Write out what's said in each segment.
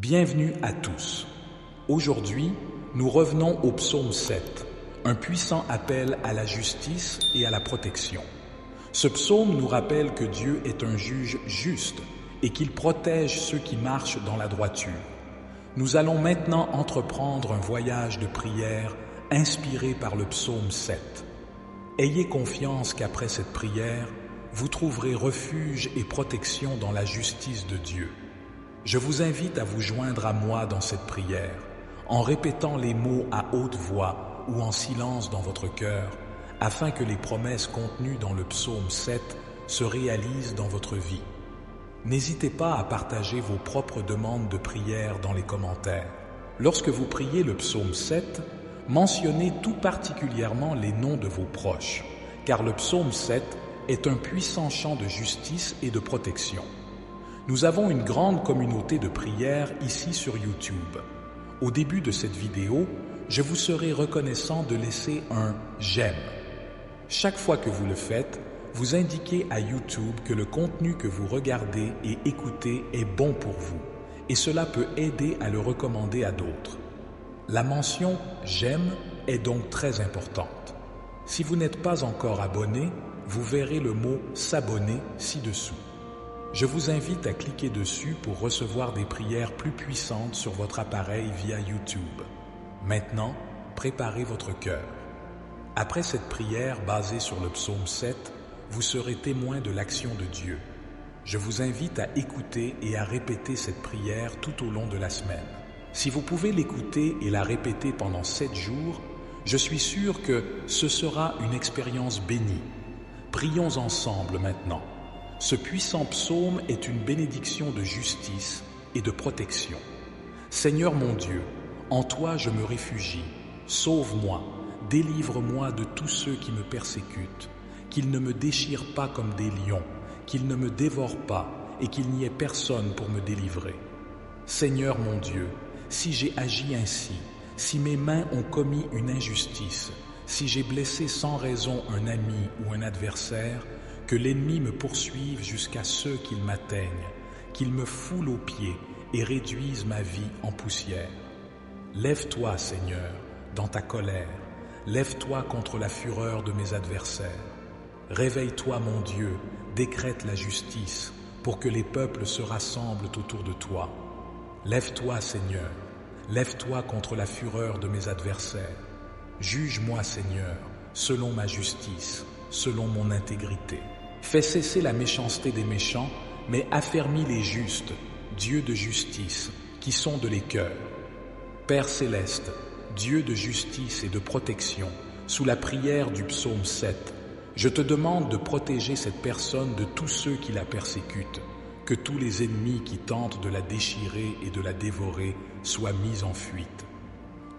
Bienvenue à tous. Aujourd'hui, nous revenons au psaume 7, un puissant appel à la justice et à la protection. Ce psaume nous rappelle que Dieu est un juge juste et qu'il protège ceux qui marchent dans la droiture. Nous allons maintenant entreprendre un voyage de prière inspiré par le psaume 7. Ayez confiance qu'après cette prière, vous trouverez refuge et protection dans la justice de Dieu. Je vous invite à vous joindre à moi dans cette prière, en répétant les mots à haute voix ou en silence dans votre cœur, afin que les promesses contenues dans le psaume 7 se réalisent dans votre vie. N'hésitez pas à partager vos propres demandes de prière dans les commentaires. Lorsque vous priez le psaume 7, mentionnez tout particulièrement les noms de vos proches, car le psaume 7 est un puissant chant de justice et de protection. Nous avons une grande communauté de prière ici sur YouTube. Au début de cette vidéo, je vous serai reconnaissant de laisser un « j'aime ». Chaque fois que vous le faites, vous indiquez à YouTube que le contenu que vous regardez et écoutez est bon pour vous, et cela peut aider à le recommander à d'autres. La mention « j'aime » est donc très importante. Si vous n'êtes pas encore abonné, vous verrez le mot « s'abonner » ci-dessous. Je vous invite à cliquer dessus pour recevoir des prières plus puissantes sur votre appareil via YouTube. Maintenant, préparez votre cœur. Après cette prière basée sur le psaume 7, vous serez témoin de l'action de Dieu. Je vous invite à écouter et à répéter cette prière tout au long de la semaine. Si vous pouvez l'écouter et la répéter pendant 7 jours, je suis sûr que ce sera une expérience bénie. Prions ensemble maintenant. Ce puissant psaume est une bénédiction de justice et de protection. Seigneur mon Dieu, en toi je me réfugie. Sauve-moi, délivre-moi de tous ceux qui me persécutent, qu'ils ne me déchirent pas comme des lions, qu'ils ne me dévorent pas et qu'il n'y ait personne pour me délivrer. Seigneur mon Dieu, si j'ai agi ainsi, si mes mains ont commis une injustice, si j'ai blessé sans raison un ami ou un adversaire, que l'ennemi me poursuive jusqu'à ce qu'il m'atteigne, qu'il me foule aux pieds et réduise ma vie en poussière. Lève-toi, Seigneur, dans ta colère, lève-toi contre la fureur de mes adversaires. Réveille-toi, mon Dieu, décrète la justice, pour que les peuples se rassemblent autour de toi. Lève-toi, Seigneur, lève-toi contre la fureur de mes adversaires. Juge-moi, Seigneur, selon ma justice, selon mon intégrité. Fais cesser la méchanceté des méchants, mais affermis les justes, Dieu de justice, qui sonde les cœurs. Père céleste, Dieu de justice et de protection, sous la prière du psaume 7, je te demande de protéger cette personne de tous ceux qui la persécutent, que tous les ennemis qui tentent de la déchirer et de la dévorer soient mis en fuite.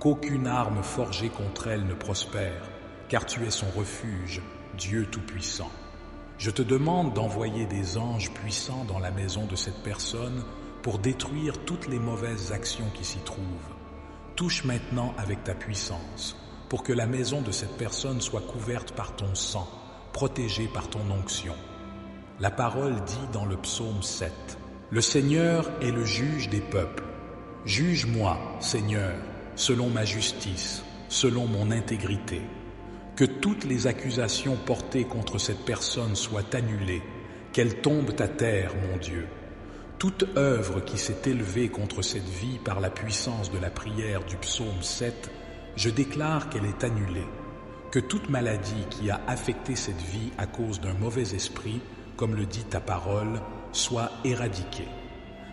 Qu'aucune arme forgée contre elle ne prospère, car tu es son refuge, Dieu Tout-Puissant. Je te demande d'envoyer des anges puissants dans la maison de cette personne pour détruire toutes les mauvaises actions qui s'y trouvent. Touche maintenant avec ta puissance, pour que la maison de cette personne soit couverte par ton sang, protégée par ton onction. La parole dit dans le psaume 7, « Le Seigneur est le juge des peuples. Juge-moi, Seigneur, selon ma justice, selon mon intégrité. Que toutes les accusations portées contre cette personne soient annulées, qu'elles tombent à terre, mon Dieu. Toute œuvre qui s'est élevée contre cette vie par la puissance de la prière du psaume 7, je déclare qu'elle est annulée. Que toute maladie qui a affecté cette vie à cause d'un mauvais esprit, comme le dit ta parole, soit éradiquée.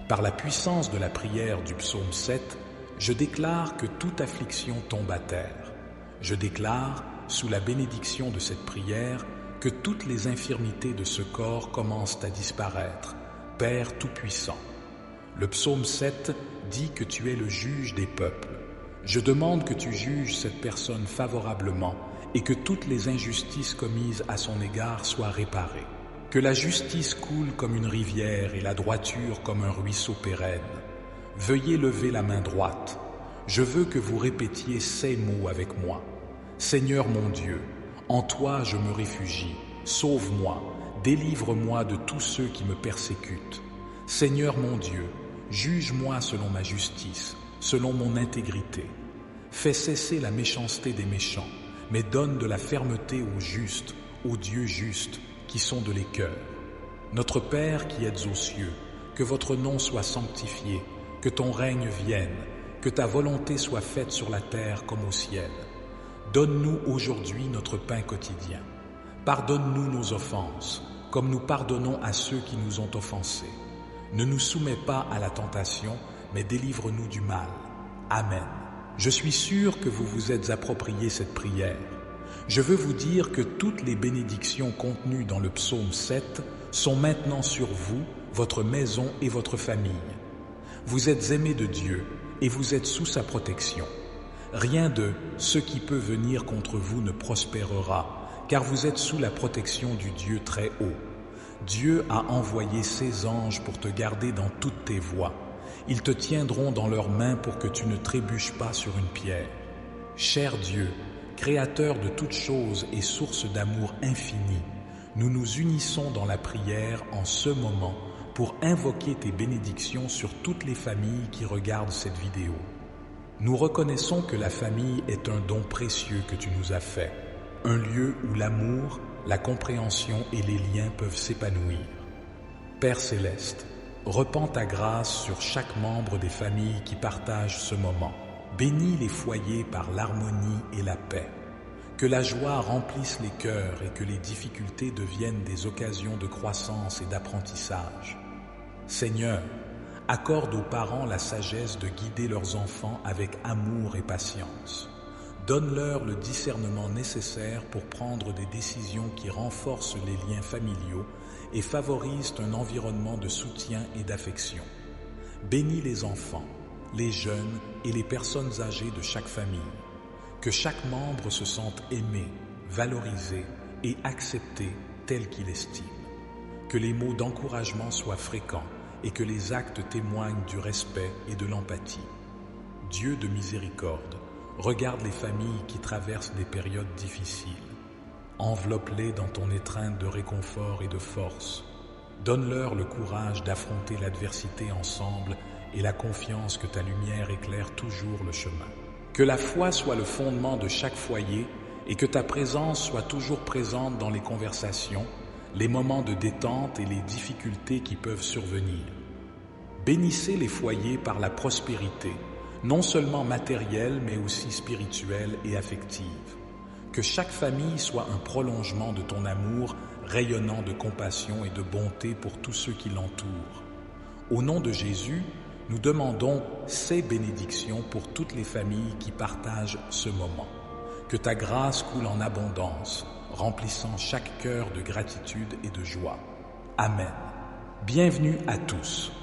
Par la puissance de la prière du psaume 7, je déclare que toute affliction tombe à terre. Je déclare, sous la bénédiction de cette prière, que toutes les infirmités de ce corps commencent à disparaître, Père Tout-Puissant. Le psaume 7 dit que tu es le juge des peuples. Je demande que tu juges cette personne favorablement et que toutes les injustices commises à son égard soient réparées. Que la justice coule comme une rivière et la droiture comme un ruisseau pérenne. Veuillez lever la main droite. Je veux que vous répétiez ces mots avec moi. Seigneur mon Dieu, en toi je me réfugie, sauve-moi, délivre-moi de tous ceux qui me persécutent. Seigneur mon Dieu, juge-moi selon ma justice, selon mon intégrité. Fais cesser la méchanceté des méchants, mais donne de la fermeté aux justes, aux dieux justes, qui sont de les cœurs. Notre Père qui êtes aux cieux, que votre nom soit sanctifié, que ton règne vienne, que ta volonté soit faite sur la terre comme au ciel. Donne-nous aujourd'hui notre pain quotidien. Pardonne-nous nos offenses, comme nous pardonnons à ceux qui nous ont offensés. Ne nous soumets pas à la tentation, mais délivre-nous du mal. Amen. Je suis sûr que vous vous êtes approprié cette prière. Je veux vous dire que toutes les bénédictions contenues dans le psaume 7 sont maintenant sur vous, votre maison et votre famille. Vous êtes aimés de Dieu et vous êtes sous sa protection. Rien de ce qui peut venir contre vous ne prospérera, car vous êtes sous la protection du Dieu très haut. Dieu a envoyé ses anges pour te garder dans toutes tes voies. Ils te tiendront dans leurs mains pour que tu ne trébuches pas sur une pierre. Cher Dieu, Créateur de toutes choses et source d'amour infini, nous nous unissons dans la prière en ce moment pour invoquer tes bénédictions sur toutes les familles qui regardent cette vidéo. Nous reconnaissons que la famille est un don précieux que tu nous as fait, un lieu où l'amour, la compréhension et les liens peuvent s'épanouir. Père Céleste, repends ta grâce sur chaque membre des familles qui partagent ce moment. Bénis les foyers par l'harmonie et la paix. Que la joie remplisse les cœurs et que les difficultés deviennent des occasions de croissance et d'apprentissage. Seigneur, accorde aux parents la sagesse de guider leurs enfants avec amour et patience. Donne-leur le discernement nécessaire pour prendre des décisions qui renforcent les liens familiaux et favorisent un environnement de soutien et d'affection. Bénis les enfants, les jeunes et les personnes âgées de chaque famille. Que chaque membre se sente aimé, valorisé et accepté tel qu'il estime. Que les mots d'encouragement soient fréquents et que les actes témoignent du respect et de l'empathie. Dieu de miséricorde, regarde les familles qui traversent des périodes difficiles. Enveloppe-les dans ton étreinte de réconfort et de force. Donne-leur le courage d'affronter l'adversité ensemble et la confiance que ta lumière éclaire toujours le chemin. Que la foi soit le fondement de chaque foyer et que ta présence soit toujours présente dans les conversations, les moments de détente et les difficultés qui peuvent survenir. Bénissez les foyers par la prospérité, non seulement matérielle mais aussi spirituelle et affective. Que chaque famille soit un prolongement de ton amour, rayonnant de compassion et de bonté pour tous ceux qui l'entourent. Au nom de Jésus, nous demandons ces bénédictions pour toutes les familles qui partagent ce moment. Que ta grâce coule en abondance, remplissant chaque cœur de gratitude et de joie. Amen. Bienvenue à tous.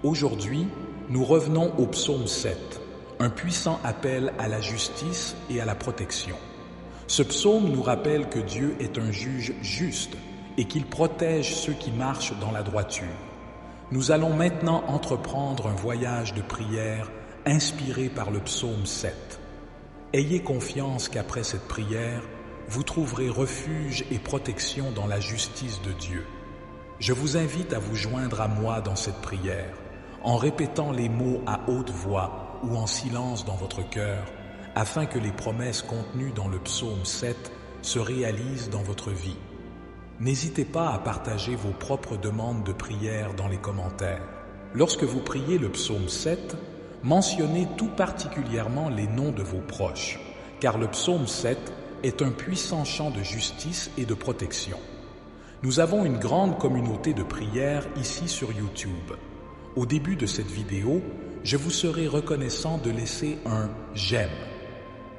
Aujourd'hui, nous revenons au psaume 7, un puissant appel à la justice et à la protection. Ce psaume nous rappelle que Dieu est un juge juste et qu'il protège ceux qui marchent dans la droiture. Nous allons maintenant entreprendre un voyage de prière inspiré par le psaume 7. Ayez confiance qu'après cette prière, vous trouverez refuge et protection dans la justice de Dieu. Je vous invite à vous joindre à moi dans cette prière, en répétant les mots à haute voix ou en silence dans votre cœur, afin que les promesses contenues dans le psaume 7 se réalisent dans votre vie. N'hésitez pas à partager vos propres demandes de prière dans les commentaires. Lorsque vous priez le psaume 7, mentionnez tout particulièrement les noms de vos proches, car le psaume 7 est un puissant chant de justice et de protection. Nous avons une grande communauté de prière ici sur YouTube. Au début de cette vidéo, je vous serai reconnaissant de laisser un « j'aime ».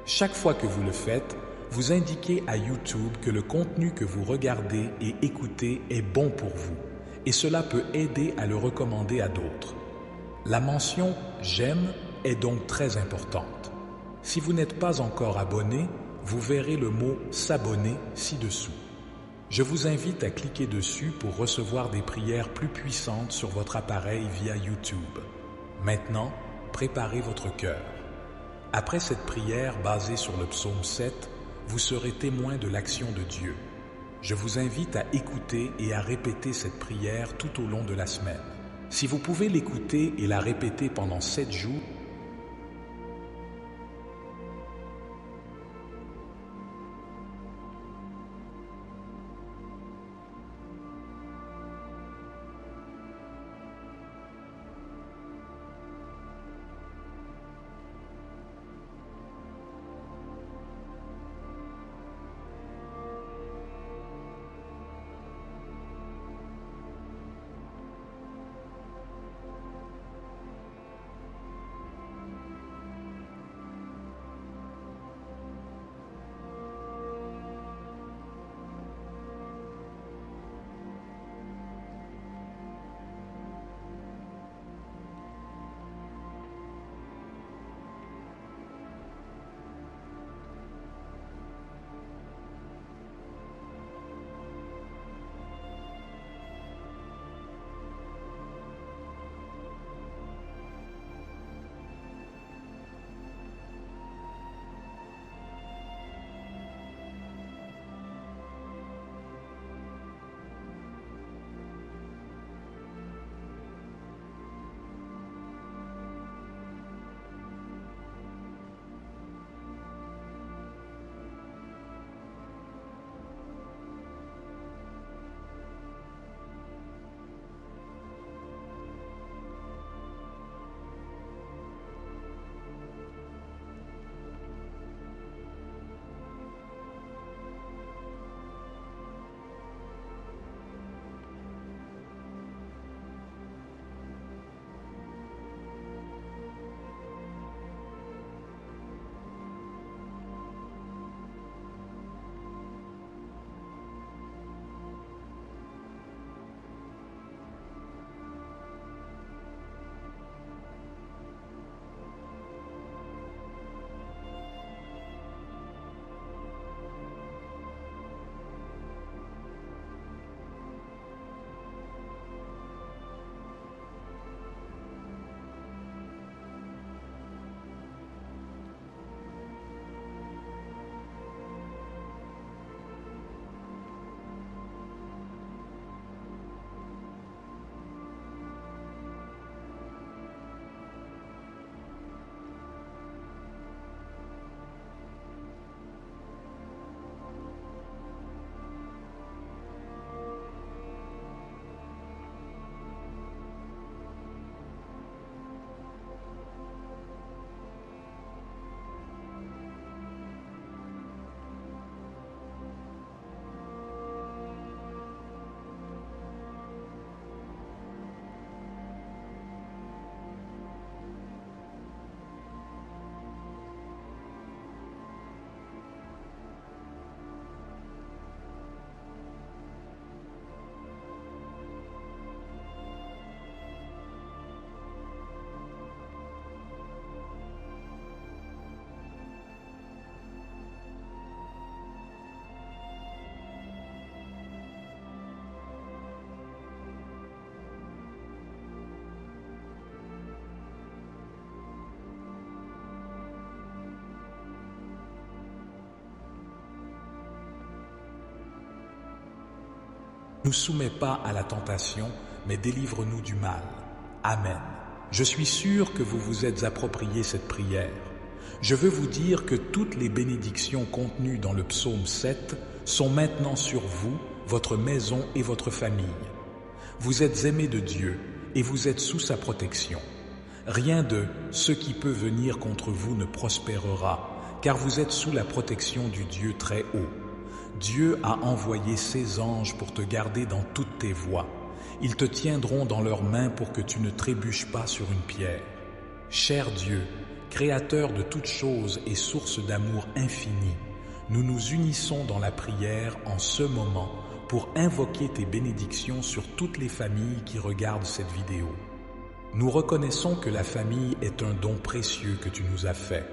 Chaque fois que vous le faites, vous indiquez à YouTube que le contenu que vous regardez et écoutez est bon pour vous, et cela peut aider à le recommander à d'autres. La mention « j'aime » est donc très importante. Si vous n'êtes pas encore abonné, vous verrez le mot « s'abonner » ci-dessous. Je vous invite à cliquer dessus pour recevoir des prières plus puissantes sur votre appareil via YouTube. Maintenant, préparez votre cœur. Après cette prière basée sur le psaume 7, vous serez témoin de l'action de Dieu. Je vous invite à écouter et à répéter cette prière tout au long de la semaine. Si vous pouvez l'écouter et la répéter pendant 7 jours, ne nous soumets pas à la tentation, mais délivre-nous du mal. Amen. Je suis sûr que vous vous êtes approprié cette prière. Je veux vous dire que toutes les bénédictions contenues dans le psaume 7 sont maintenant sur vous, votre maison et votre famille. Vous êtes aimés de Dieu et vous êtes sous sa protection. Rien de ce qui peut venir contre vous ne prospérera, car vous êtes sous la protection du Dieu très haut. Dieu a envoyé ses anges pour te garder dans toutes tes voies. Ils te tiendront dans leurs mains pour que tu ne trébuches pas sur une pierre. Cher Dieu, Créateur de toutes choses et source d'amour infini, nous nous unissons dans la prière en ce moment pour invoquer tes bénédictions sur toutes les familles qui regardent cette vidéo. Nous reconnaissons que la famille est un don précieux que tu nous as fait,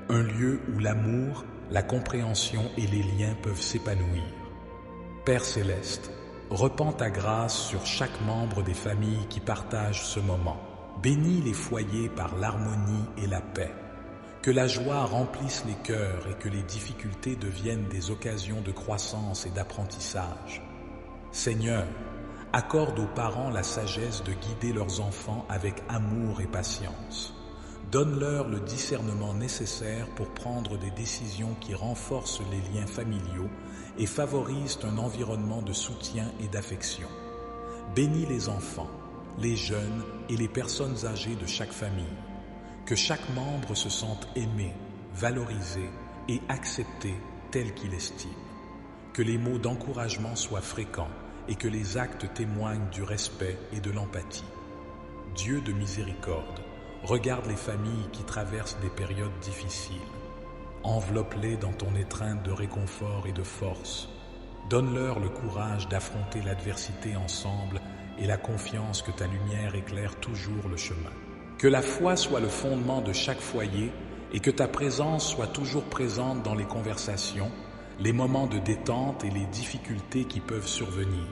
un lieu où l'amour, la compréhension et les liens peuvent s'épanouir. Père Céleste, repends ta grâce sur chaque membre des familles qui partagent ce moment. Bénis les foyers par l'harmonie et la paix. Que la joie remplisse les cœurs et que les difficultés deviennent des occasions de croissance et d'apprentissage. Seigneur, Accorde aux parents la sagesse de guider leurs enfants avec amour et patience. Donne-leur le discernement nécessaire pour prendre des décisions qui renforcent les liens familiaux et favorisent un environnement de soutien et d'affection. Bénis les enfants, les jeunes et les personnes âgées de chaque famille. Que chaque membre se sente aimé, valorisé et accepté tel qu'il estime. Que les mots d'encouragement soient fréquents et que les actes témoignent du respect et de l'empathie. Dieu de miséricorde, regarde les familles qui traversent des périodes difficiles. Enveloppe-les dans ton étreinte de réconfort et de force. Donne-leur le courage d'affronter l'adversité ensemble et la confiance que ta lumière éclaire toujours le chemin. Que la foi soit le fondement de chaque foyer et que ta présence soit toujours présente dans les conversations, les moments de détente et les difficultés qui peuvent survenir.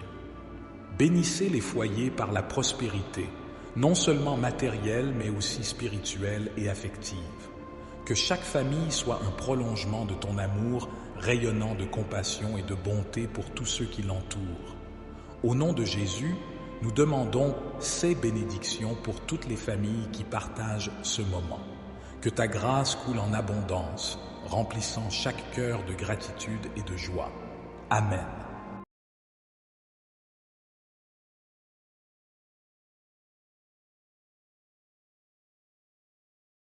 Bénissez les foyers par la prospérité, non seulement matérielle mais aussi spirituelle et affective. Que chaque famille soit un prolongement de ton amour, rayonnant de compassion et de bonté pour tous ceux qui l'entourent. Au nom de Jésus, nous demandons ces bénédictions pour toutes les familles qui partagent ce moment. Que ta grâce coule en abondance, remplissant chaque cœur de gratitude et de joie. Amen.